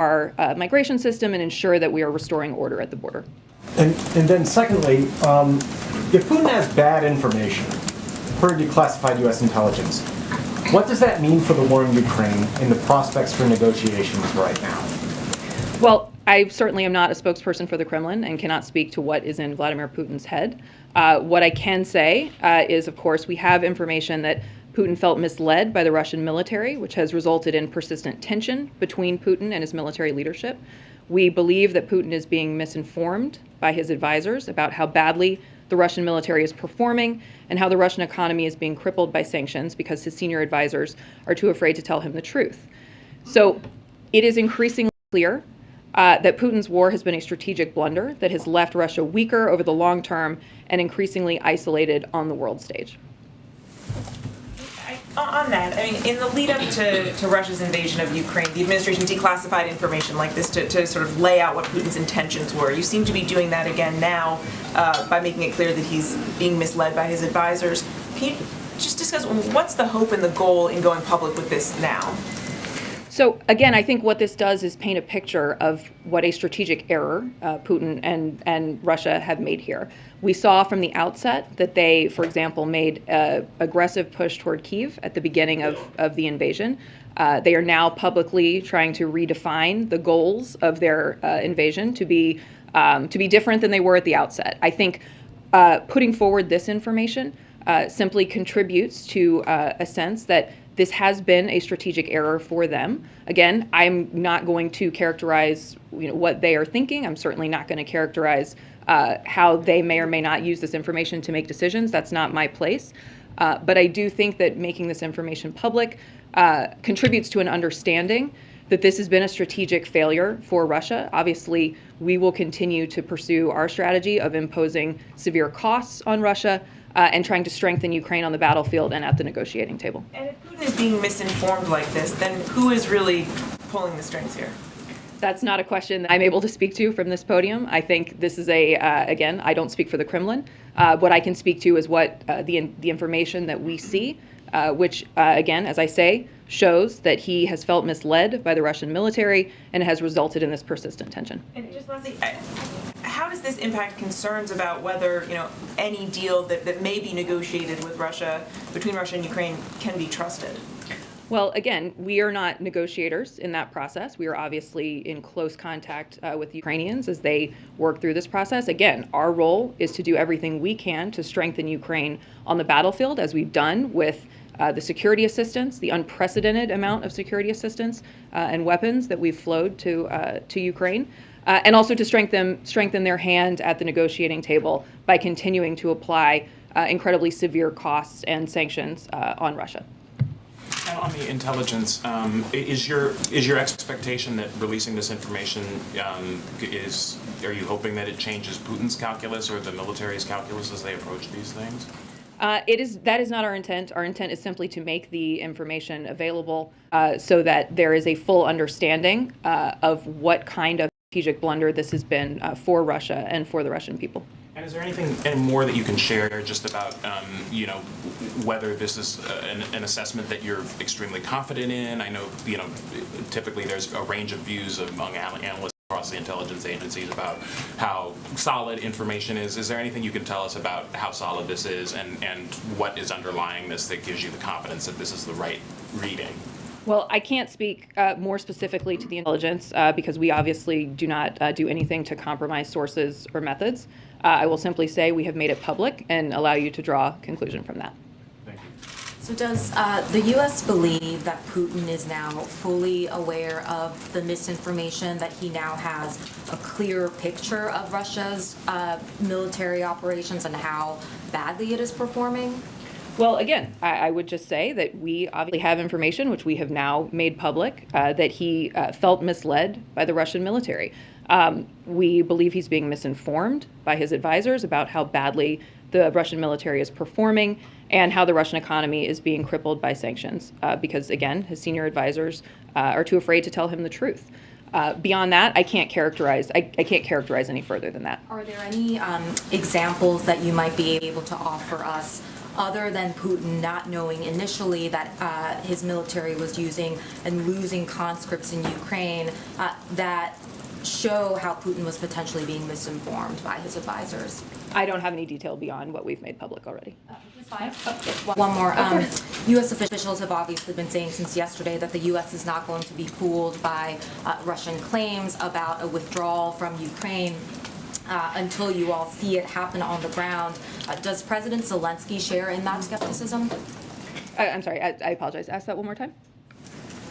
our migration system and ensure that we are restoring order at the border. And then secondly, if Putin has bad information per declassified U.S. intelligence, what does that mean for the war in Ukraine and the prospects for negotiations right now? Well, I certainly am not a spokesperson for the Kremlin and cannot speak to what is in Vladimir Putin's head. What I can say is, of course, we have information that Putin felt misled by the Russian military, which has resulted in persistent tension between Putin and his military leadership. We believe that Putin is being misinformed by his advisors about how badly the Russian military is performing and how the Russian economy is being crippled by sanctions because his senior advisors are too afraid to tell him the truth. So it is increasingly clear that Putin's war has been a strategic blunder that has left Russia weaker over the long term and increasingly isolated on the world stage. On that, I mean, in the lead up to Russia's invasion of Ukraine, the administration declassified information like this to sort of lay out what Putin's intentions were. You seem to be doing that again now by making it clear that he's being misled by his advisors. Can you just discuss what's the hope and the goal in going public with this now? So again, I think what this does is paint a picture of what a strategic error Putin and Russia have made here. We saw from the outset that they, for example, made an aggressive push toward Kyiv at the beginning of the invasion. They are now publicly trying to redefine the goals of their invasion to be different than they were at the outset. I think putting forward this information simply contributes to a sense that this has been a strategic error for them. Again, I'm not going to characterize what they are thinking. I'm certainly not going to characterize how they may or may not use this information to make decisions. That's not my place. But I do think that making this information public contributes to an understanding that this has been a strategic failure for Russia. Obviously, we will continue to pursue our strategy of imposing severe costs on Russia and trying to strengthen Ukraine on the battlefield and at the negotiating table. And if Putin is being misinformed like this, then who is really pulling the strings here? That's not a question that I'm able to speak to from this podium. I think this is again, I don't speak for the Kremlin. What I can speak to is what the information that we see, which, again, as I say, shows that he has felt misled by the Russian military and has resulted in this persistent tension. And just lastly, how does this impact concerns about whether any deal that may be negotiated with Russia, between Russia and Ukraine, can be trusted? Well, again, we are not negotiators in that process. We are obviously in close contact with the Ukrainians as they work through this process. Again, our role is to do everything we can to strengthen Ukraine on the battlefield, as we've done with the security assistance, the unprecedented amount of security assistance and weapons that we've flowed to Ukraine, and also to strengthen their hand at the negotiating table by continuing to apply incredibly severe costs and sanctions on Russia. On the intelligence, is your expectation that releasing this information are you hoping that it changes Putin's calculus or the military's calculus as they approach these things? That is not our intent. Our intent is simply to make the information available so that there is a full understanding of what kind of strategic blunder this has been for Russia and for the Russian people. And is there anything more that you can share just about, whether this is an assessment that you're extremely confident in? I know, typically there's a range of views among analysts across the intelligence agencies about how solid information is. Is there anything you can tell us about how solid this is and what is underlying this that gives you the confidence that this is the right reading? Well, I can't speak more specifically to the intelligence because we obviously do not do anything to compromise sources or methods. I will simply say we have made it public and allow you to draw a conclusion from that. Thank you. So does the U.S. believe that Putin is now fully aware of the misinformation, that he now has a clear picture of Russia's military operations and how badly it is performing? Well, again, I would just say that we obviously have information, which we have now made public, that he felt misled by the Russian military. We believe he's being misinformed by his advisors about how badly the Russian military is performing and how the Russian economy is being crippled by sanctions because, again, his senior advisors are too afraid to tell him the truth. Beyond that, I can't characterize any further than that. Are there any examples that you might be able to offer us other than Putin not knowing initially that his military was using and losing conscripts in Ukraine, that show how Putin was potentially being misinformed by his advisors? I don't have any detail beyond what we've made public already. One more. U.S. officials have obviously been saying since yesterday that the U.S. is not going to be fooled by Russian claims about a withdrawal from Ukraine until you all see it happen on the ground. Does President Zelensky share in that skepticism? I'm sorry, I apologize. Ask that one more time.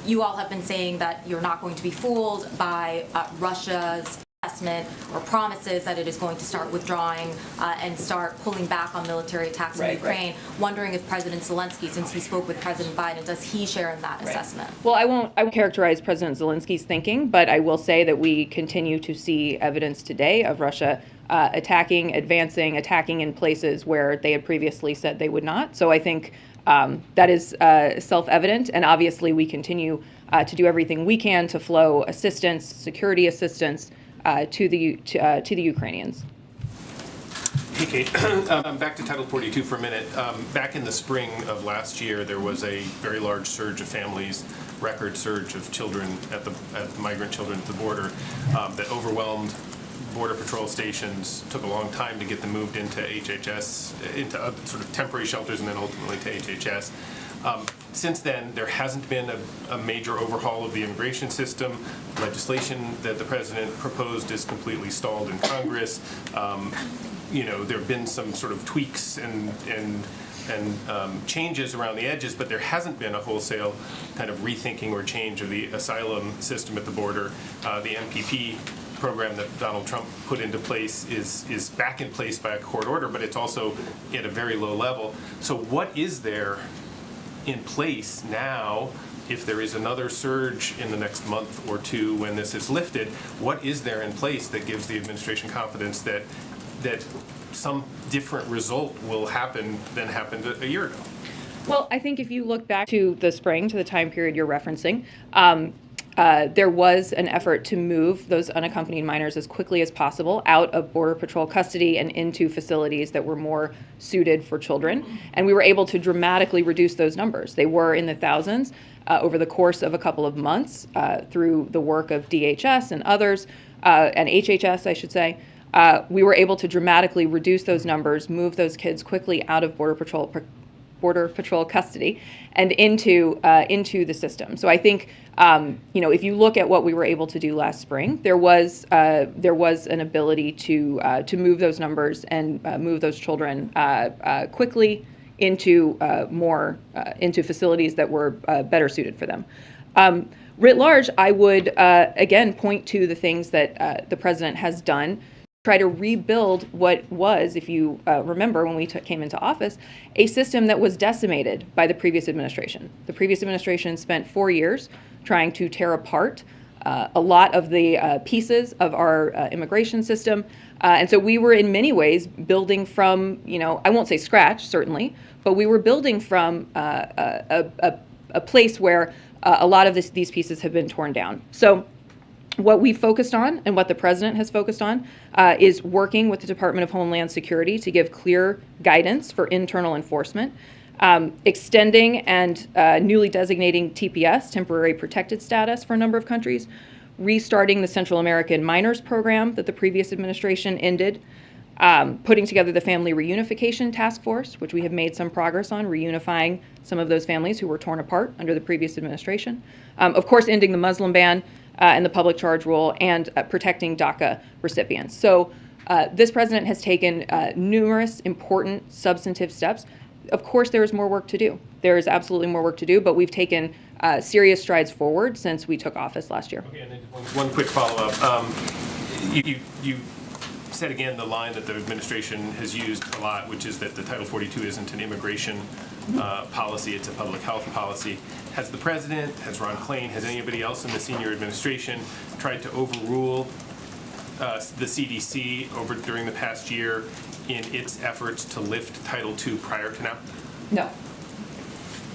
You all have been saying that you're not going to be fooled by Russia's assessment or promises that it is going to start withdrawing and start pulling back on military attacks in Ukraine. Wondering if President Zelensky, since he spoke with President Biden, does he share in that assessment? Well, I won't characterize President Zelensky's thinking, but I will say that we continue to see evidence today of Russia attacking in places where they had previously said they would not. So I think that is self-evident, and obviously we continue to do everything we can to flow assistance, security assistance, to the Ukrainians. Hey, Kate. Back to Title 42 for a minute. Back in the spring of last year, there was a very large surge of families, record surge of children at migrant children at the border that overwhelmed Border Patrol stations. Took a long time to get them moved into HHS, into sort of temporary shelters, and then ultimately to HHS. Since then, there hasn't been a major overhaul of the immigration system. Legislation that the president proposed is completely stalled in Congress. There have been some sort of tweaks and changes around the edges, but there hasn't been a wholesale kind of rethinking or change of the asylum system at the border. The MPP program that Donald Trump put into place is back in place by a court order, but it's also at a very low level. So what is there in place now, if there is another surge in the next month or two when this is lifted, what is there in place that gives the administration confidence that some different result will happen than happened a year ago? Well, I think if you look back to the spring, to the time period you're referencing, there was an effort to move those unaccompanied minors as quickly as possible out of Border Patrol custody and into facilities that were more suited for children. And we were able to dramatically reduce those numbers. They were in the thousands over the course of a couple of months through the work of DHS and others, and HHS, I should say. We were able to dramatically reduce those numbers, move those kids quickly out of Border Patrol custody and into the system. So I think if you look at what we were able to do last spring, there was an ability to move those numbers and move those children quickly into into facilities that were better suited for them. Writ large, I would again point to the things that the president has done. Try to rebuild what was, if you remember when we came into office, a system that was decimated by the previous administration. The previous administration spent 4 years trying to tear apart a lot of the pieces of our immigration system. And so we were in many ways building from, I won't say scratch, certainly, but we were building from a place where a lot of these pieces have been torn down. So what we focused on and what the president has focused on is working with the Department of Homeland Security to give clear guidance for internal enforcement, extending and newly designating TPS, temporary protected status, for a number of countries, restarting the Central American Minors Program that the previous administration ended, putting together the Family Reunification Task Force, which we have made some progress on, reunifying some of those families who were torn apart under the previous administration. Of course, ending the Muslim ban and the public charge rule, and protecting DACA recipients. So this president has taken numerous important substantive steps. Of course, there is more work to do. There is absolutely more work to do, but we've taken serious strides forward since we took office last year. Okay, and then one quick follow-up. You said again the line that the administration has used a lot, which is that the Title 42 isn't an immigration policy, it's a public health policy. Has the president, has Ron Klain, has anybody else in the senior administration tried to overrule the CDC during the past year in its efforts to lift Title II prior to now? No.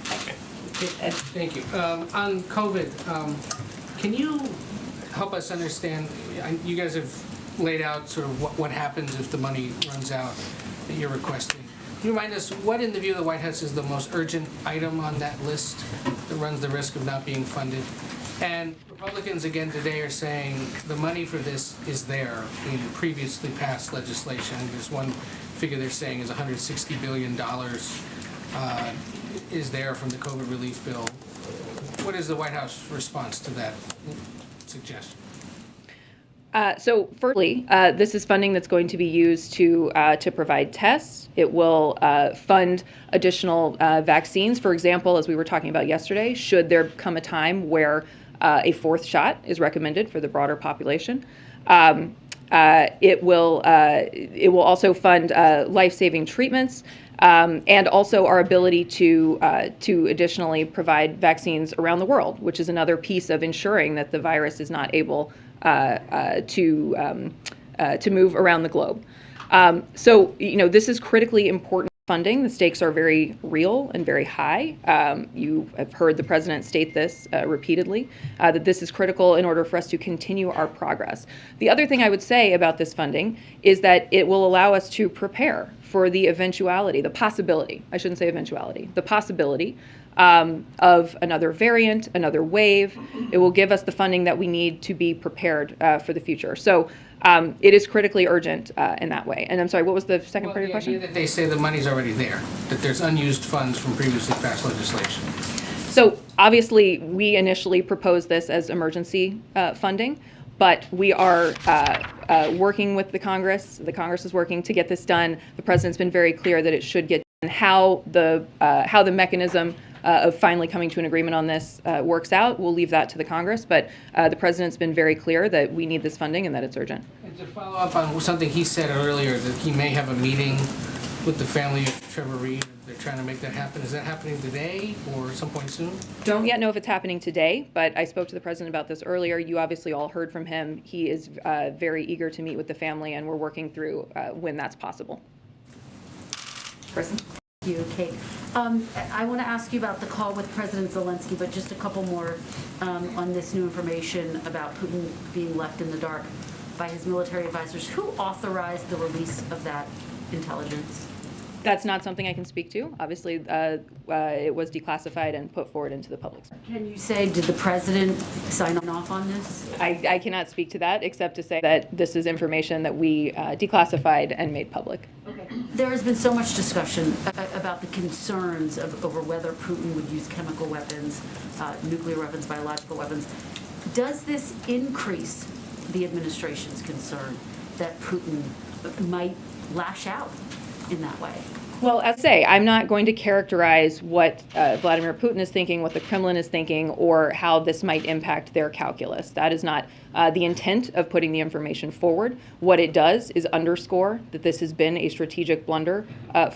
Okay. Thank you. On COVID, can you help us understand, you guys have laid out sort of what happens if the money runs out that you're requesting. you remind us what, in the view of the White House, is the most urgent item on that list that runs the risk of not being funded? And Republicans again today are saying the money for this is there in previously passed legislation. There's one figure they're saying is $160 billion is there from the COVID relief bill. What is the White House response to that suggestion? So firstly, this is funding that's going to be used to provide tests. It will fund additional vaccines. For example, as we were talking about yesterday, should there come a time where a fourth shot is recommended for the broader population. It will also fund life-saving treatments. And also our ability to additionally provide vaccines around the world, which is another piece of ensuring that the virus is not able to move around the globe. So, this is critically important funding. The stakes are very real and very high. You have heard the president state this repeatedly, that this is critical in order for us to continue our progress. The other thing I would say about this funding is that it will allow us to prepare for the eventuality, the possibility, I shouldn't say eventuality, the possibility of another variant, another wave. It will give us the funding that we need to be prepared for the future. So it is critically urgent in that way. And I'm sorry, what was the second part of your question? The idea that they say the money's already there, that there's unused funds from previously passed legislation. So obviously, we initially proposed this as emergency funding, but we are working with the Congress. The Congress is working to get this done. The president's been very clear that it should get done. How the mechanism of finally coming to an agreement on this works out, we'll leave that to the Congress. But the president's been very clear that we need this funding and that it's urgent. And to follow up on something he said earlier, that he may have a meeting with the family of Trevor Reed. They're trying to make that happen. Is that happening today or some point soon? Don't yet know if it's happening today, but I spoke to the president about this earlier. You obviously all heard from him. He is very eager to meet with the family, and we're working through when that's possible. Kristen? Thank you, Kate. I want to ask you about the call with President Zelensky, but just a couple more on this new information about Putin being left in the dark by his military advisors. Who authorized the release of that intelligence? That's not something I can speak to. Obviously, it was declassified and put forward into the public. Can you say, did the president sign off on this? I cannot speak to that, except to say that this is information that we declassified and made public. Okay. There has been so much discussion about the concerns over whether Putin would use chemical weapons, nuclear weapons, biological weapons. Does this increase the administration's concern that Putin might lash out in that way? Well, as I say, I'm not going to characterize what Vladimir Putin is thinking, what the Kremlin is thinking, or how this might impact their calculus. That is not the intent of putting the information forward. What it does is underscore that this has been a strategic blunder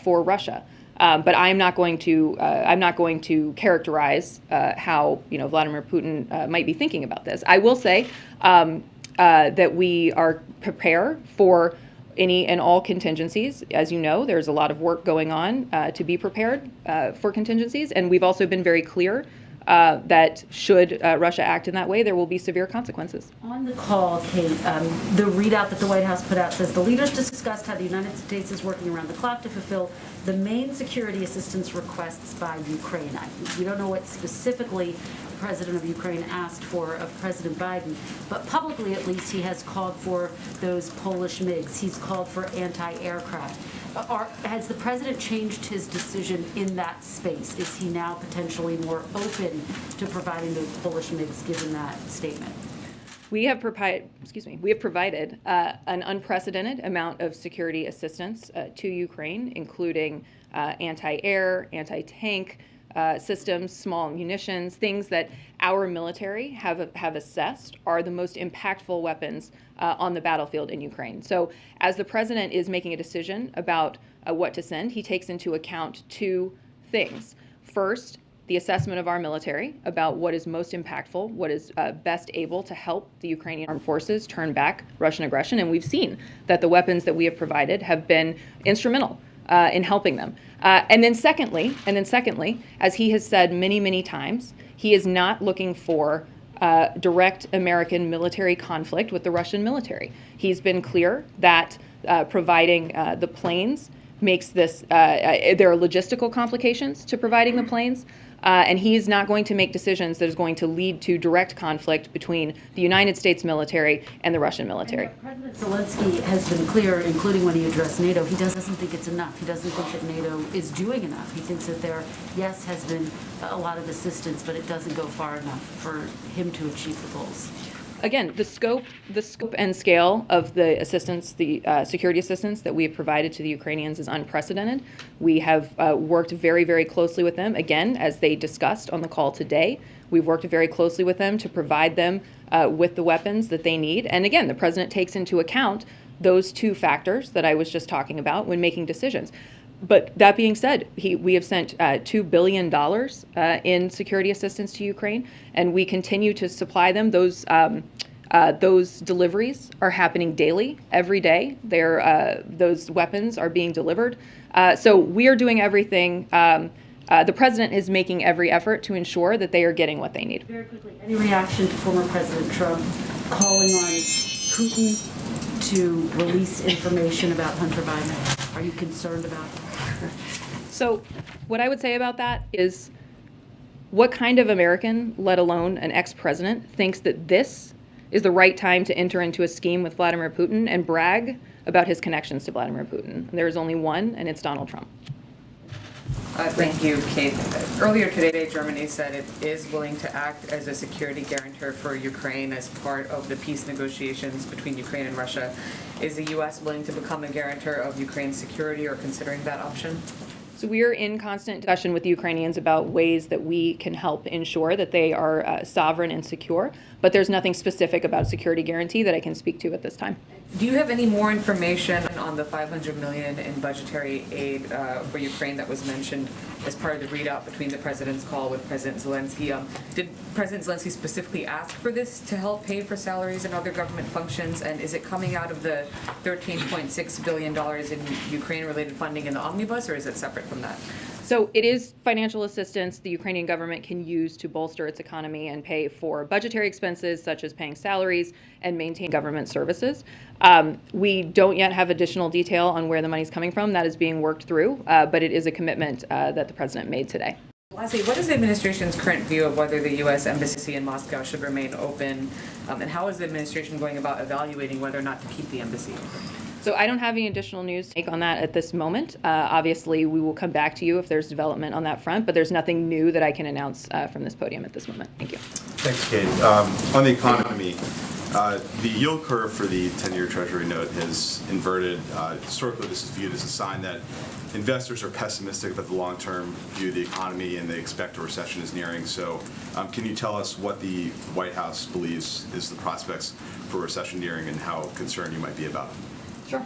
for Russia. But I'm not going to characterize how Vladimir Putin might be thinking about this. I will say that we are prepared for any and all contingencies. As you know, there's a lot of work going on to be prepared for contingencies, and we've also been very clear that should Russia act in that way, there will be severe consequences. On the call, Kate, the readout that the White House put out says the leaders discussed how the United States is working around the clock to fulfill the main security assistance requests by Ukraine. We don't know what specifically the president of Ukraine asked for of President Biden, but publicly at least he has called for those Polish MiGs. He's called for anti-aircraft. Has the president changed his decision in that space? Is he now potentially more open to providing those Polish MiGs given that statement? We have provided an unprecedented amount of security assistance to Ukraine, including anti-air, anti-tank systems, small munitions, things that our military have assessed are the most impactful weapons on the battlefield in Ukraine. So as the president is making a decision about what to send, he takes into account two things. First, the assessment of our military about what is most impactful, what is best able to help the Ukrainian armed forces turn back Russian aggression. And we've seen that the weapons that we have provided have been instrumental in helping them. And then secondly, as he has said many, many times, he is not looking for direct American military conflict with the Russian military. He's been clear that providing the planes makes this, there are logistical complications to providing the planes. And he's not going to make decisions that is going to lead to direct conflict between the United States military and the Russian military. And President Zelensky has been clear, including when he addressed NATO, he doesn't think it's enough. He doesn't think that NATO is doing enough. He thinks that there, yes, has been a lot of assistance, but it doesn't go far enough for him to achieve the goals. Again, the scope and scale of the assistance, the security assistance that we have provided to the Ukrainians is unprecedented. We have worked very, very closely with them. Again, as they discussed on the call today, we've worked very closely with them to provide them with the weapons that they need. And again, the president takes into account those two factors that I was just talking about when making decisions. But that being said, we have sent $2 billion in security assistance to Ukraine, and we continue to supply them. Those deliveries are happening daily, every day. Those weapons are being delivered. So we are doing everything. The president is making every effort to ensure that they are getting what they need. Very quickly, any reaction to former President Trump calling on Putin to release information about Hunter Biden? Are you concerned about it? So what I would say about that is, what kind of American, let alone an ex-president, thinks that this is the right time to enter into a scheme with Vladimir Putin and brag about his connections to Vladimir Putin? There is only one, and it's Donald Trump. Thank you, Kate. Earlier today, Germany said it is willing to act as a security guarantor for Ukraine as part of the peace negotiations between Ukraine and Russia. Is the U.S. willing to become a guarantor of Ukraine's security or considering that option? So we are in constant discussion with the Ukrainians about ways that we can help ensure that they are sovereign and secure, but there's nothing specific about security guarantee that I can speak to at this time. Do you have any more information on the $500 million in budgetary aid for Ukraine that was mentioned as part of the readout between the president's call with President Zelensky? Did President Zelensky specifically ask for this to help pay for salaries and other government functions? And is it coming out of the $13.6 billion in Ukraine-related funding in the omnibus, or is it separate from that? So it is financial assistance the Ukrainian government can use to bolster its economy and pay for budgetary expenses such as paying salaries and maintain government services. We don't yet have additional detail on where the money's coming from. That is being worked through, but it is a commitment that the president made today. Lastly, what is the administration's current view of whether the U.S. Embassy in Moscow should remain open, and how is the administration going about evaluating whether or not to keep the embassy open? So I don't have any additional news to take on that at this moment. Obviously, we will come back to you if there's development on that front, but there's nothing new that I can announce from this podium at this moment. Thank you. Thanks, Kate. On the economy, the yield curve for the 10-year Treasury note has inverted. Historically, this is viewed as a sign that investors are pessimistic about the long-term view of the economy and they expect a recession is nearing. So can you tell us what the White House believes is the prospects for a recession nearing and how concerned you might be about it? Sure.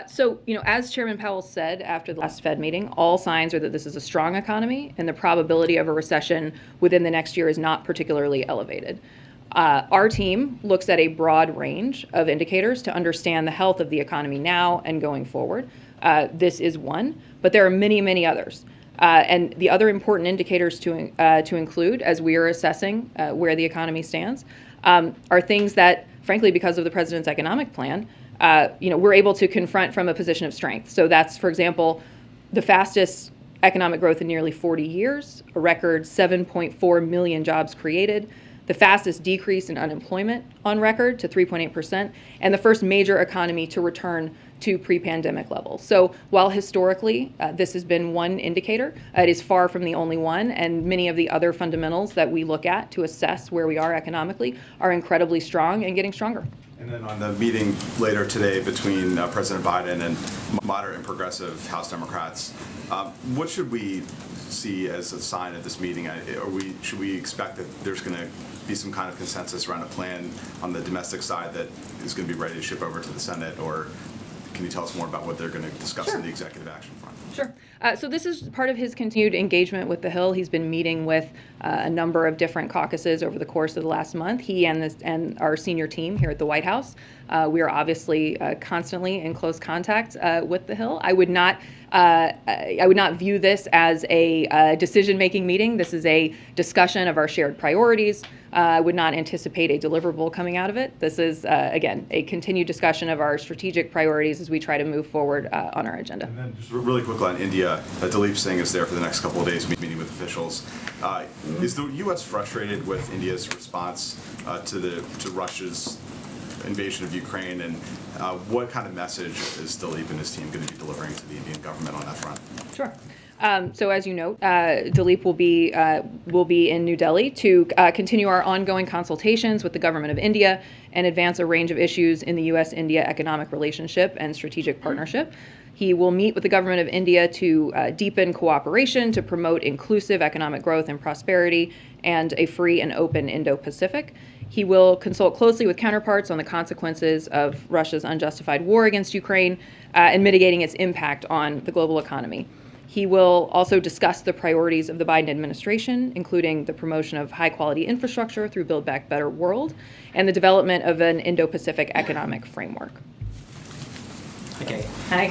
So, as Chairman Powell said after the last Fed meeting, all signs are that this is a strong economy and the probability of a recession within the next year is not particularly elevated. Our team looks at a broad range of indicators to understand the health of the economy now and going forward. This is one, but there are many, many others. And the other important indicators to include as we are assessing where the economy stands are things that, frankly, because of the president's economic plan, we're able to confront from a position of strength. So that's, for example, the fastest economic growth in nearly 40 years, a record 7.4 million jobs created, the fastest decrease in unemployment on record to 3.8%, and the first major economy to return to pre-pandemic levels. So while historically this has been one indicator, it is far from the only one, and many of the other fundamentals that we look at to assess where we are economically are incredibly strong and getting stronger. And then on the meeting later today between President Biden and moderate and progressive House Democrats, what should we see as a sign of this meeting? Should we expect that there's going to be some kind of consensus around a plan on the domestic side that is going to be ready to ship over to the Senate, or can you tell us more about what they're going to discuss Sure. in the executive action front? Sure. So this is part of his continued engagement with the Hill. He's been meeting with a number of different caucuses over the course of the last month. He and our senior team here at the White House. We are obviously constantly in close contact with the Hill. I would not I would not view this as a decision-making meeting. This is a discussion of our shared priorities. I would not anticipate a deliverable coming out of it. This is, again, a continued discussion of our strategic priorities as we try to move forward on our agenda. And then just really quickly on India, Dilip Singh is there for the next couple of days meeting with officials. Is the U.S. frustrated with India's response to Russia's invasion of Ukraine, and what kind of message is Dilip and his team going to be delivering to the Indian government on that front? Sure. So as you know, Dilip will be in New Delhi to continue our ongoing consultations with the government of India and advance a range of issues in the U.S.-India economic relationship and strategic partnership. He will meet with the government of India to deepen cooperation to promote inclusive economic growth and prosperity and a free and open Indo-Pacific. He will consult closely with counterparts on the consequences of Russia's unjustified war against Ukraine and mitigating its impact on the global economy. He will also discuss the priorities of the Biden administration, including the promotion of high-quality infrastructure through Build Back Better World and the development of an Indo-Pacific economic framework. Okay. Hi.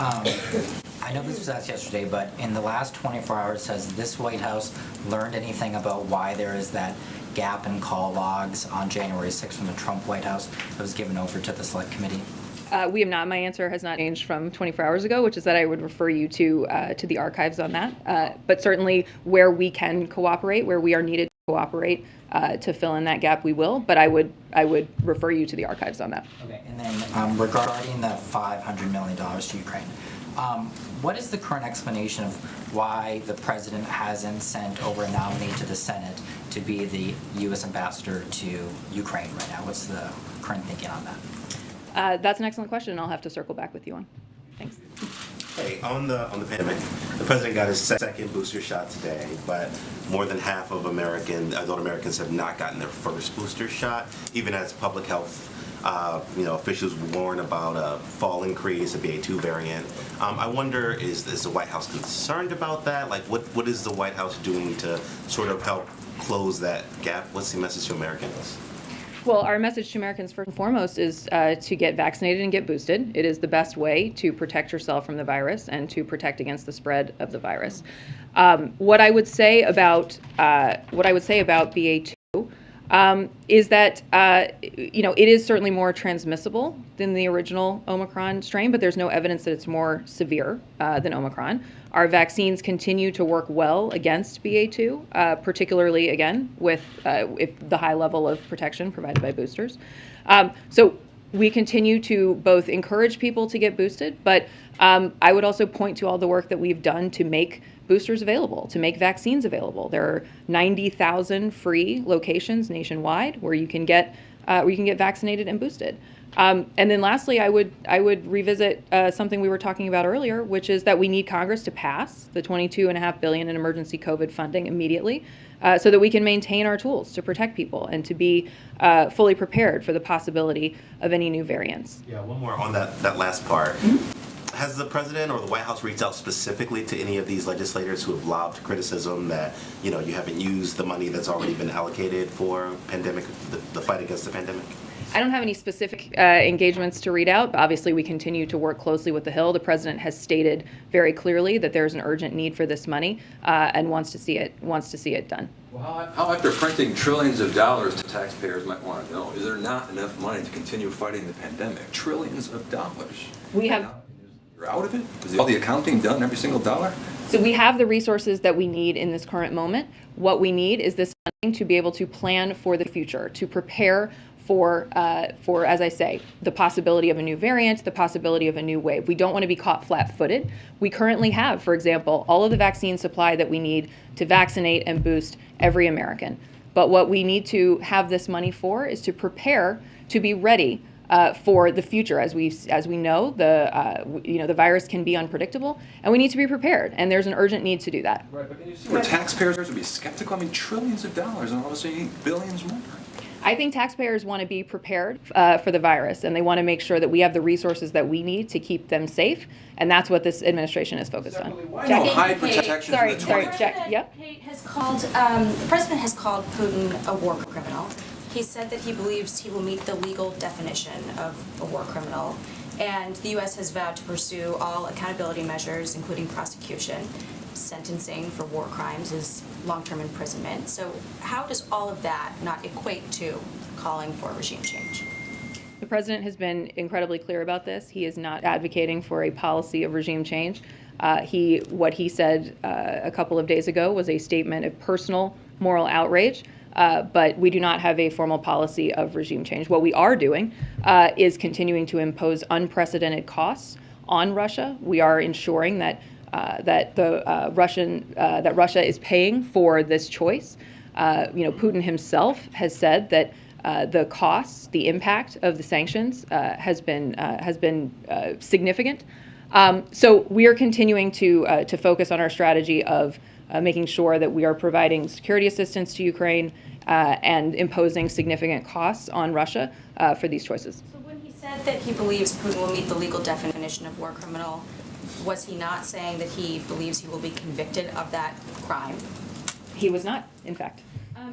I know this was asked yesterday, but in the last 24 hours, has this White House learned anything about why there is that gap in call logs on January 6th from the Trump White House that was given over to the Select Committee? We have not. My answer has not changed from 24 hours ago, which is that I would refer you to the archives on that. But certainly where we can cooperate, where we are needed to cooperate to fill in that gap, we will. But I would refer you to the archives on that. Okay, and then regarding the $500 million to Ukraine, what is the current explanation of why the president hasn't sent over a nominee to the Senate to be the U.S. ambassador to Ukraine right now? What's the current thinking on that? That's an excellent question, and I'll have to circle back with you on. Thanks. Hey, on the pandemic, the president got his second booster shot today, but more than half of adult Americans have not gotten their first booster shot, even as public health officials warn about a fall increase, a BA2 variant. I wonder, is the White House concerned about that? Like, what is the White House doing to sort of help close that gap? What's the message to Americans? Well, our message to Americans first and foremost is to get vaccinated and get boosted. It is the best way to protect yourself from the virus and to protect against the spread of the virus. What I would say about BA2 is that it is certainly more transmissible than the original Omicron strain, but there's no evidence that it's more severe than Omicron. Our vaccines continue to work well against BA2, particularly, again, with the high level of protection provided by boosters. So we continue to both encourage people to get boosted, but I would also point to all the work that we've done to make boosters available, to make vaccines available. There are 90,000 free locations nationwide where you can get vaccinated and boosted. And then lastly, I would revisit something we were talking about earlier, which is that we need Congress to pass the $22.5 billion in emergency COVID funding immediately, so that we can maintain our tools to protect people and to be fully prepared for the possibility of any new variants. Yeah, one more on that last part. Mm-hmm. Has the president or the White House reached out specifically to any of these legislators who have lobbed criticism that you haven't used the money that's already been allocated for pandemic, the fight against the pandemic? I don't have any specific engagements to read out. Obviously, we continue to work closely with the Hill. The president has stated very clearly that there's an urgent need for this money and wants to see it done. Well, how after printing trillions of dollars, to taxpayers might want to know, is there not enough money to continue fighting the pandemic? Trillions of dollars. You're out of it? Is all the accounting done, every single dollar? So we have the resources that we need in this current moment. What we need is this funding to be able to plan for the future, to prepare for, as I say, the possibility of a new variant, the possibility of a new wave. We don't want to be caught flat-footed. We currently have, for example, all of the vaccine supply that we need to vaccinate and boost every American. But what we need to have this money for is to prepare to be ready for the future. As we know, the virus can be unpredictable, and we need to be prepared. And there's an urgent need to do that. Right, but can you see where taxpayers would be skeptical? I mean, trillions of dollars, and all of a sudden you need billions more. I think taxpayers want to be prepared for the virus, and they want to make sure that we have the resources that we need to keep them safe, and that's what this administration is focused on. Why no high protection? Sorry, Jack. Yep. The president has called Putin a war criminal. He said that he believes he will meet the legal definition of a war criminal. And the U.S. has vowed to pursue all accountability measures, including prosecution. Sentencing for war crimes is long-term imprisonment. So how does all of that not equate to calling for regime change? The president has been incredibly clear about this. He is not advocating for a policy of regime change. What he said a couple of days ago was a statement of personal moral outrage, but we do not have a formal policy of regime change. What we are doing is continuing to impose unprecedented costs on Russia. We are ensuring that Russia is paying for this choice. Putin himself has said that the costs, the impact of the sanctions has been significant. So we are continuing to focus on our strategy of making sure that we are providing security assistance to Ukraine and imposing significant costs on Russia for these choices. So when he said that he believes Putin will meet the legal definition of war criminal, was he not saying that he believes he will be convicted of that crime? He was not, in fact.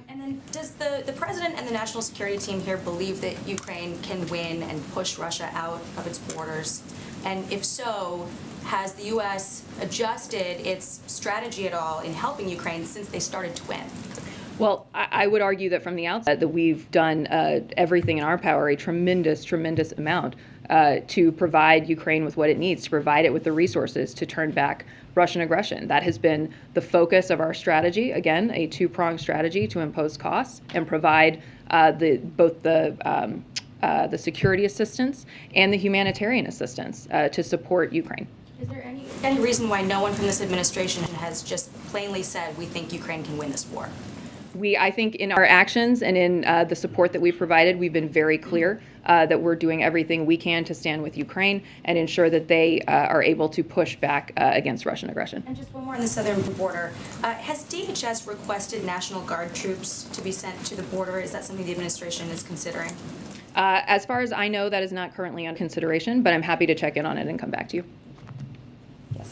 And then does the president and the national security team here believe that Ukraine can win and push Russia out of its borders? And if so, has the U.S. adjusted its strategy at all in helping Ukraine since they started to win? Well, I would argue that from the outset that we've done everything in our power, a tremendous amount to provide Ukraine with what it needs, to provide it with the resources to turn back Russian aggression. That has been the focus of our strategy. Again, a two-pronged strategy to impose costs and provide both the security assistance and the humanitarian assistance to support Ukraine. Is there any reason why no one from this administration has just plainly said we think Ukraine can win this war? I think in our actions and in the support that we've provided, we've been very clear that we're doing everything we can to stand with Ukraine and ensure that they are able to push back against Russian aggression. And just one more on the southern border. Has DHS requested National Guard troops to be sent to the border? Is that something the administration is considering? As far as I know, that is not currently on consideration, but I'm happy to check in on it and come back to you. Yes.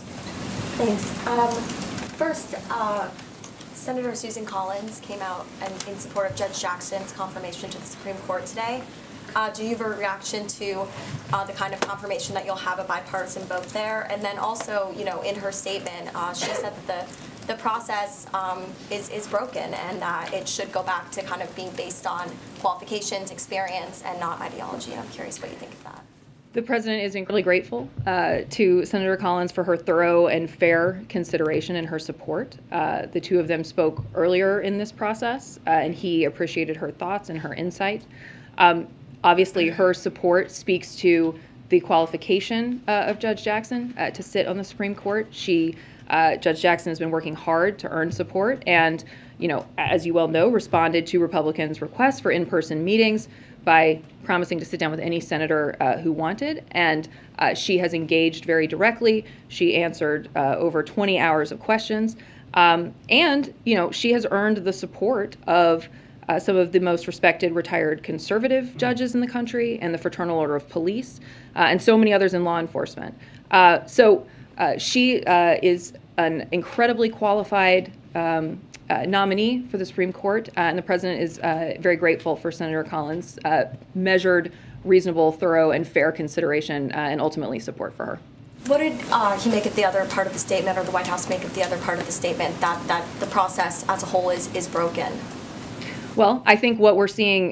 Thanks. First, Senator Susan Collins came out in support of Judge Jackson's confirmation to the Supreme Court today. Do you have a reaction to the kind of confirmation that you'll have a bipartisan vote there? And then also, in her statement, she said that the process is broken and that it should go back to kind of being based on qualifications, experience, and not ideology. And I'm curious what you think of that. The president is incredibly grateful to Senator Collins for her thorough and fair consideration and her support. The two of them spoke earlier in this process, and he appreciated her thoughts and her insight. Obviously, her support speaks to the qualification of Judge Jackson to sit on the Supreme Court. Judge Jackson has been working hard to earn support and, as you well know, responded to Republicans' requests for in-person meetings by promising to sit down with any senator who wanted. And she has engaged very directly. She answered over 20 hours of questions. And, she has earned the support of some of the most respected retired conservative judges in the country and the Fraternal Order of Police and so many others in law enforcement. She is an incredibly qualified nominee for the Supreme Court, and the president is very grateful for Senator Collins' measured, reasonable, thorough, and fair consideration and ultimately support for her. What did he make of the other part of the statement, or the White House make of the other part of the statement, that the process as a whole is broken? Well, I think what we're seeing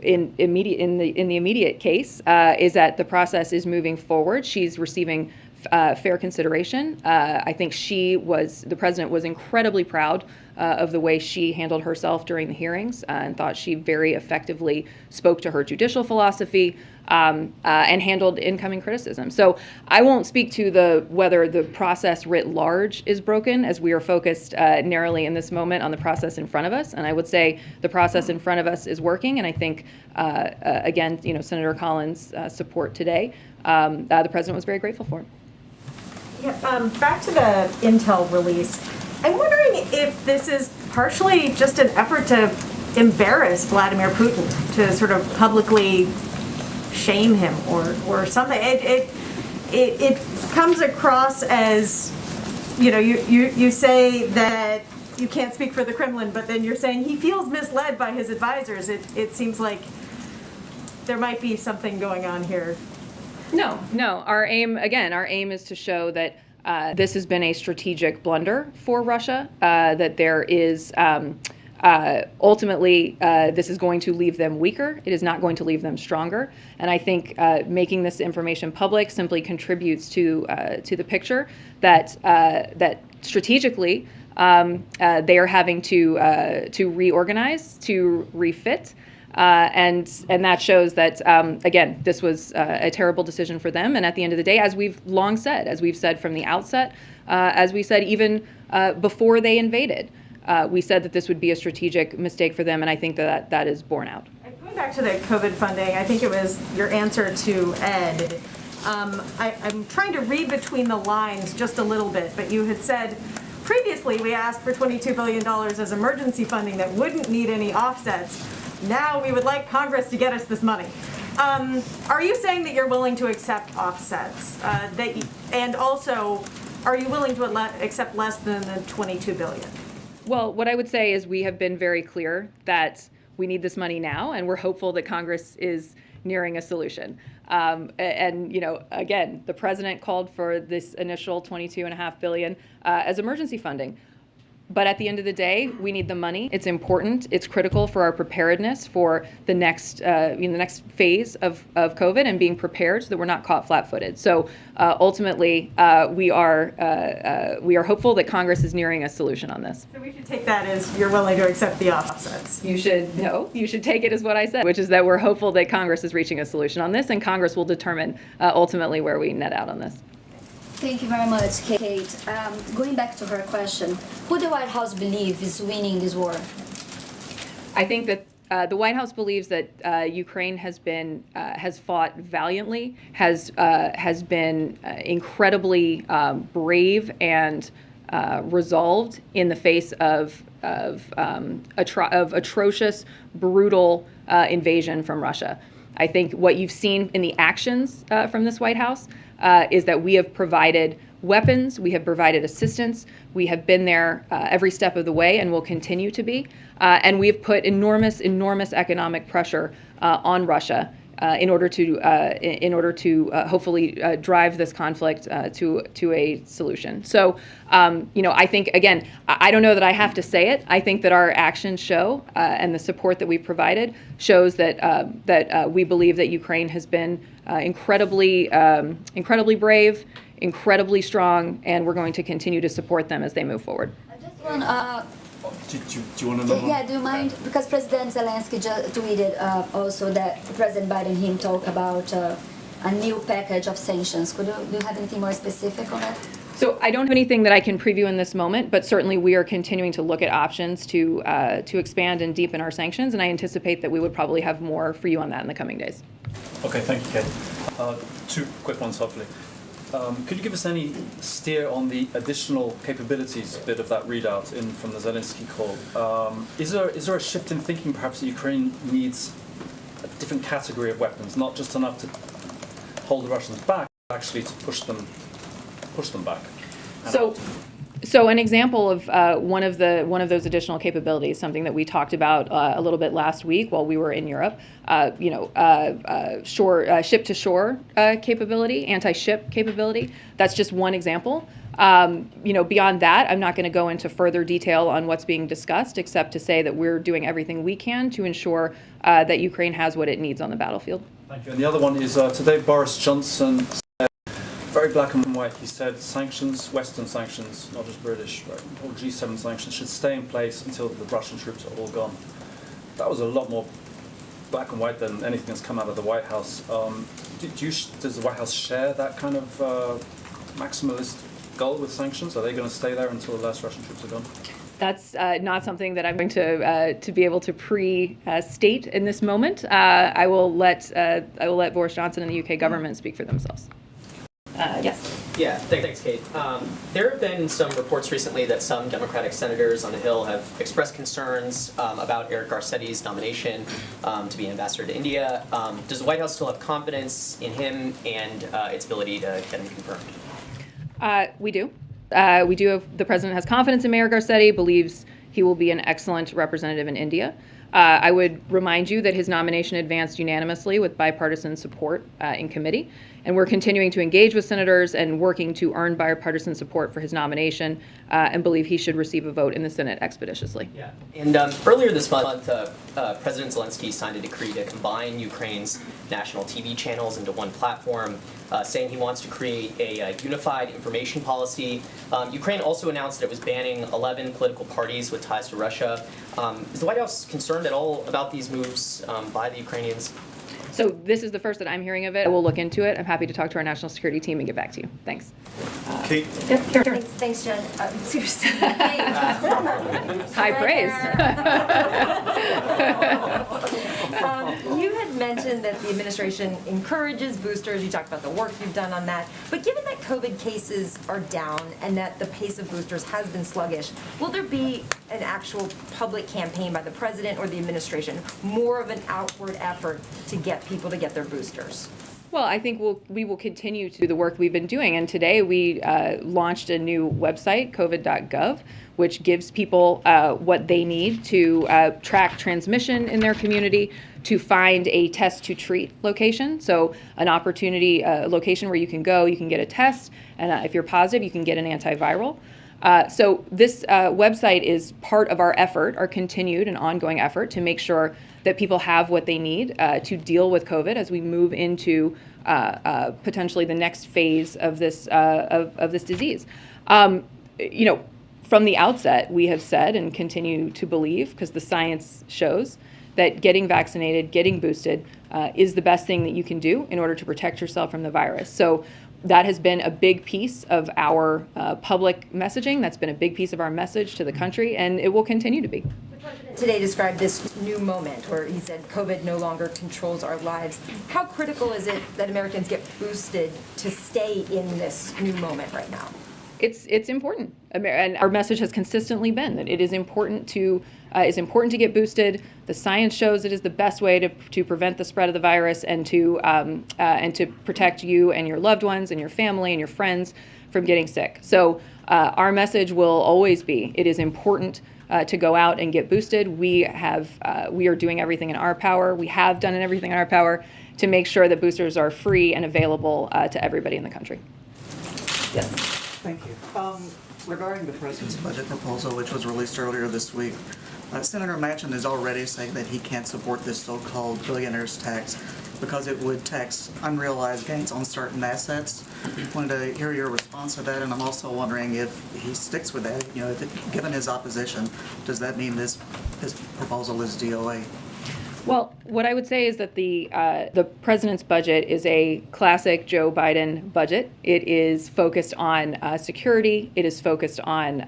in the immediate case is that the process is moving forward. She's receiving fair consideration. I think the president was incredibly proud of the way she handled herself during the hearings and thought she very effectively spoke to her judicial philosophy and handled incoming criticism. So I won't speak to whether the process writ large is broken, as we are focused narrowly in this moment on the process in front of us. And I would say the process in front of us is working. And I think, again, Senator Collins' support today, the president was very grateful for it. Yeah, back to the intel release. I'm wondering if this is partially just an effort to embarrass Vladimir Putin, to sort of publicly shame him or something. It comes across as, you say that you can't speak for the Kremlin, but then you're saying he feels misled by his advisors. It seems like there might be something going on here. No. Our aim is to show that this has been a strategic blunder for Russia, that there is ultimately this is going to leave them weaker. It is not going to leave them stronger. And I think making this information public simply contributes to the picture that that strategically they are having to reorganize, to refit. And that shows that, again, this was a terrible decision for them. And at the end of the day, as we've long said, as we've said from the outset, as we said even before they invaded, we said that this would be a strategic mistake for them. And I think that is borne out. Going back to the COVID funding, I think it was your answer to Ed. I'm trying to read between the lines just a little bit, but you had said, previously we asked for $22 billion as emergency funding that wouldn't need any offsets. Now we would like Congress to get us this money. Are you saying that you're willing to accept offsets? And also, are you willing to accept less than the $22 billion? Well, what I would say is we have been very clear that we need this money now, and we're hopeful that Congress is nearing a solution. And you know, again, the president called for this initial $22.5 billion as emergency funding. But at the end of the day, we need the money. It's important. It's critical for our preparedness for the next, the next phase of COVID and being prepared so that we're not caught flat-footed. So ultimately, we are hopeful that Congress is nearing a solution on this. So we should take that as you're willing to accept the offsets. You should take it as what I said, which is that we're hopeful that Congress is reaching a solution on this, and Congress will determine ultimately where we net out on this. Thank you very much, Kate. Going back to her question, who the White House believes is winning this war? I think that the White House believes that Ukraine has fought valiantly, has been incredibly brave and resolved in the face of atrocious, brutal invasion from Russia. I think what you've seen in the actions from this White House is that we have provided weapons, we have provided assistance, we have been there every step of the way and will continue to be, and we have put enormous economic pressure on Russia in order to hopefully drive this conflict to a solution. So, I think, again, I don't know that I have to say it. I think that our actions show, and the support that we provided shows that we believe that Ukraine has been incredibly brave, incredibly strong, and we're going to continue to support them as they move forward. Do you want to know? Yeah, do you mind? Because President Zelensky just tweeted also that President Biden him talk about a new package of sanctions. Do you have anything more specific on that? So I don't have anything that I can preview in this moment, but certainly we are continuing to look at options to expand and deepen our sanctions, and I anticipate that we would probably have more for you on that in the coming days. Okay, thank you, Kate. Two quick ones, hopefully. Could you give us any steer on the additional capabilities bit of that readout from the Zelensky call? Is there a shift in thinking perhaps that Ukraine needs a different category of weapons, not just enough to hold the Russians back, but actually to push them back? So an example of one of those additional capabilities, something that we talked about a little bit last week while we were in Europe, ship-to-shore capability, anti-ship capability. That's just one example. Beyond that, I'm not going to go into further detail on what's being discussed, except to say that we're doing everything we can to ensure that Ukraine has what it needs on the battlefield. Thank you. And the other one is today Boris Johnson said, very black and white, he said sanctions, Western sanctions, not just British, right, all G7 sanctions should stay in place until the Russian troops are all gone. That was a lot more black and white than anything that's come out of the White House. Does the White House share that kind of maximalist goal with sanctions? Are they going to stay there until the last Russian troops are gone? That's not something that I'm going to be able to pre-state in this moment. I will let Boris Johnson and the UK government speak for themselves. Yes. Yeah, thanks, Kate. There have been some reports recently that some Democratic senators on the Hill have expressed concerns about Eric Garcetti's nomination to be ambassador to India. Does the White House still have confidence in him and its ability to get him confirmed? We do. The president has confidence in Mayor Garcetti, believes he will be an excellent representative in India. I would remind you that his nomination advanced unanimously with bipartisan support in committee, and we're continuing to engage with senators and working to earn bipartisan support for his nomination, and believe he should receive a vote in the Senate expeditiously. Yeah. And earlier this month, President Zelensky signed a decree to combine Ukraine's national TV channels into one platform, saying he wants to create a unified information policy. Ukraine also announced that it was banning 11 political parties with ties to Russia. Is the White House concerned at all about these moves by the Ukrainians? So this is the first that I'm hearing of it. I will look into it. I'm happy to talk to our national security team and get back to you. Thanks. Kate? Thanks, Jen. Seriously. High praise. You had mentioned that the administration encourages boosters. You talked about the work you've done on that. But given that COVID cases are down and that the pace of boosters has been sluggish, will there be an actual public campaign by the president or the administration, more of an outward effort to get people to get their boosters? Well, I think we will continue to do the work we've been doing. And today we launched a new website, covid.gov, which gives people what they need to track transmission in their community, to find a test to treat location. So an opportunity, location where you can go, you can get a test, and if you're positive, you can get an antiviral. So this website is part of our effort, our continued and ongoing effort to make sure that people have what they need to deal with COVID as we move into potentially the next phase of this disease. You know, from the outset, we have said and continue to believe, because the science shows, that getting vaccinated, getting boosted is the best thing that you can do in order to protect yourself from the virus. So that has been a big piece of our public messaging. That's been a big piece of our message to the country, and it will continue to be. Today described this new moment where he said COVID no longer controls our lives. How critical is it that Americans get boosted to stay in this new moment right now? It's important, and our message has consistently been that it is important to get boosted. The science shows it is the best way to prevent the spread of the virus and to protect you and your loved ones and your family and your friends from getting sick. So our message will always be: it is important to go out and get boosted. We are doing everything in our power. We have done everything in our power to make sure that boosters are free and available to everybody in the country. Yes. Thank you. Regarding the president's budget proposal, which was released earlier this week, Senator Manchin is already saying that he can't support this so-called billionaire's tax because it would tax unrealized gains on certain assets. I wanted to hear your response to that, and I'm also wondering if he sticks with that. You know, given his opposition, does that mean this proposal is DOA? Well, what I would say is that the president's budget is a classic Joe Biden budget. It is focused on security. It is focused on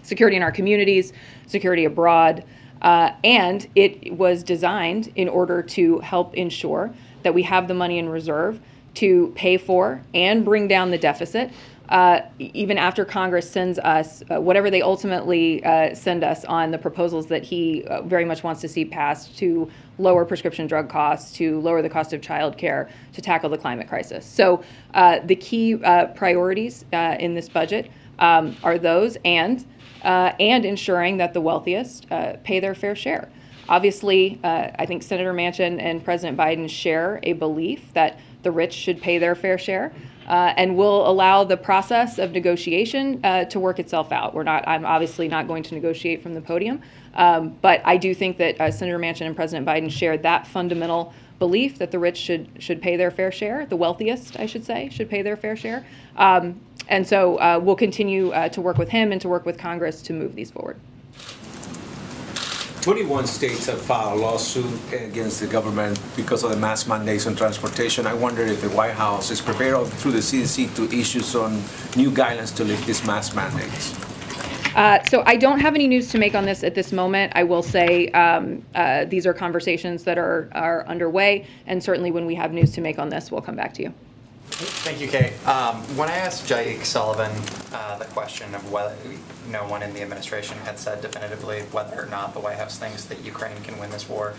security in our communities, security abroad, and it was designed in order to help ensure that we have the money in reserve to pay for and bring down the deficit. Even after Congress sends us whatever they ultimately send us on the proposals that he very much wants to see passed to lower prescription drug costs, to lower the cost of childcare, to tackle the climate crisis. So the key priorities in this budget are those, and ensuring that the wealthiest pay their fair share. Obviously, I think Senator Manchin and President Biden share a belief that the rich should pay their fair share. And we'll allow the process of negotiation to work itself out. I'm obviously not going to negotiate from the podium, but I do think that Senator Manchin and President Biden share that fundamental belief that the rich should pay their fair share, the wealthiest, I should say, should pay their fair share. And so we'll continue to work with him and to work with Congress to move these forward. 21 states have filed a lawsuit against the government because of the mask mandates on transportation. I wonder if the White House is prepared through the CDC to issue some new guidelines to lift these mask mandates. So I don't have any news to make on this at this moment. I will say these are conversations that are underway, and certainly when we have news to make on this, we'll come back to you. Thank you, Kate. When I asked Jake Sullivan the question of whether no one in the administration had said definitively whether or not the White House thinks that Ukraine can win this war,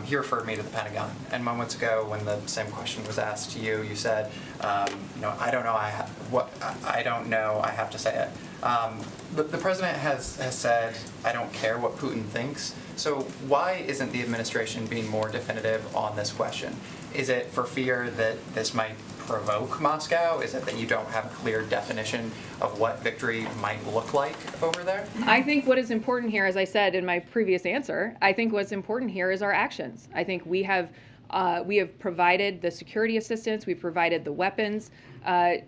he referred me to the Pentagon. And moments ago, when the same question was asked to you, you said, I don't know. I have to say it. The president has said, I don't care what Putin thinks. So why isn't the administration being more definitive on this question? Is it for fear that this might provoke Moscow? Is it that you don't have a clear definition of what victory might look like over there? I think what is important here, as I said in my previous answer, I think what's important here is our actions. I think we have provided the security assistance, we've provided the weapons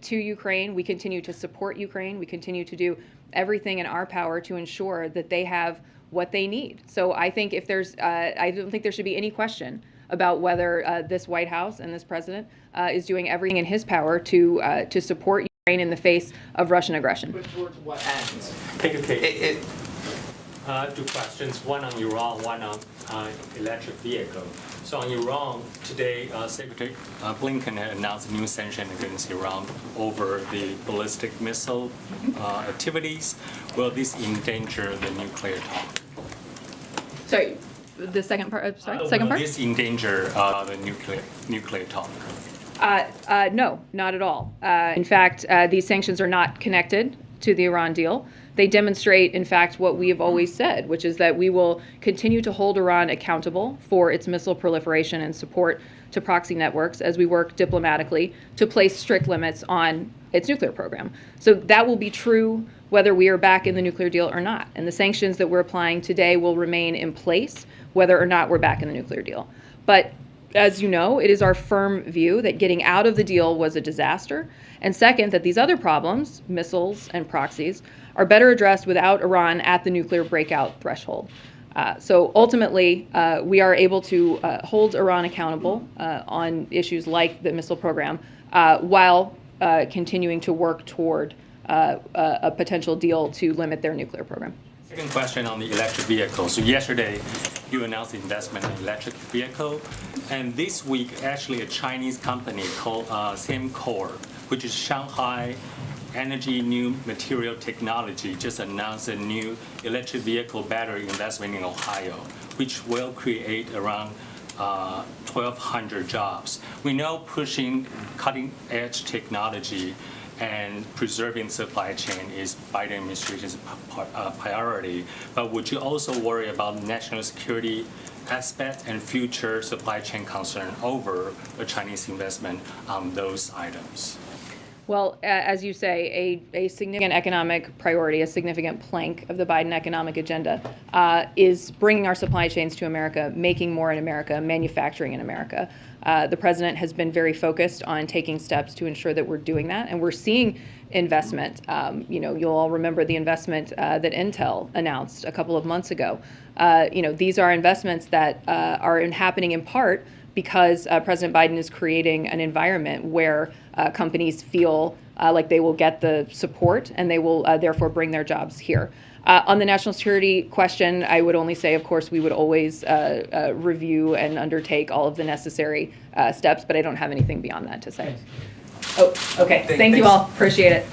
to Ukraine. We continue to support Ukraine. We continue to do everything in our power to ensure that they have what they need. So I think if there's, I don't think there should be any question about whether this White House and this president is doing everything in his power to support Ukraine in the face of Russian aggression. But towards what ends? Thank you, Kate. Two questions, one on Iran, one on electric vehicle. So on Iran, today Secretary Blinken had announced a new sanction against Iran over the ballistic missile activities. Will this endanger the nuclear talk? Sorry, the second part. Second Will part. this endanger the nuclear talk? No, not at all. In fact, these sanctions are not connected to the Iran deal. They demonstrate, in fact, what we have always said, which is that we will continue to hold Iran accountable for its missile proliferation and support to proxy networks as we work diplomatically to place strict limits on its nuclear program. So that will be true whether we are back in the nuclear deal or not. And the sanctions that we're applying today will remain in place whether or not we're back in the nuclear deal. But as you know, it is our firm view that getting out of the deal was a disaster. And second, that these other problems, missiles and proxies, are better addressed without Iran at the nuclear breakout threshold. So ultimately, we are able to hold Iran accountable on issues like the missile program while continuing to work toward a potential deal to limit their nuclear program. Second question on the electric vehicle. So yesterday, you announced investment in electric vehicle, and this week, actually, a Chinese company called Semcor, which is Shanghai Energy New Material Technology, just announced a new electric vehicle battery investment in Ohio, which will create around 1,200 jobs. We know pushing cutting-edge technology and preserving supply chain is Biden administration's priority. But would you also worry about national security aspect and future supply chain concern over a Chinese investment on those items? Well, as you say, a significant economic priority, a significant plank of the Biden economic agenda is bringing our supply chains to America, making more in America, manufacturing in America. The president has been very focused on taking steps to ensure that we're doing that, and we're seeing investment. You'll all remember the investment that Intel announced a couple of months ago. These are investments that are happening in part because President Biden is creating an environment where companies feel like they will get the support and they will therefore bring their jobs here. On the national security question, I would only say, of course, we would always review and undertake all of the necessary steps, but I don't have anything beyond that to say. Oh, okay. Thank you all. Appreciate it.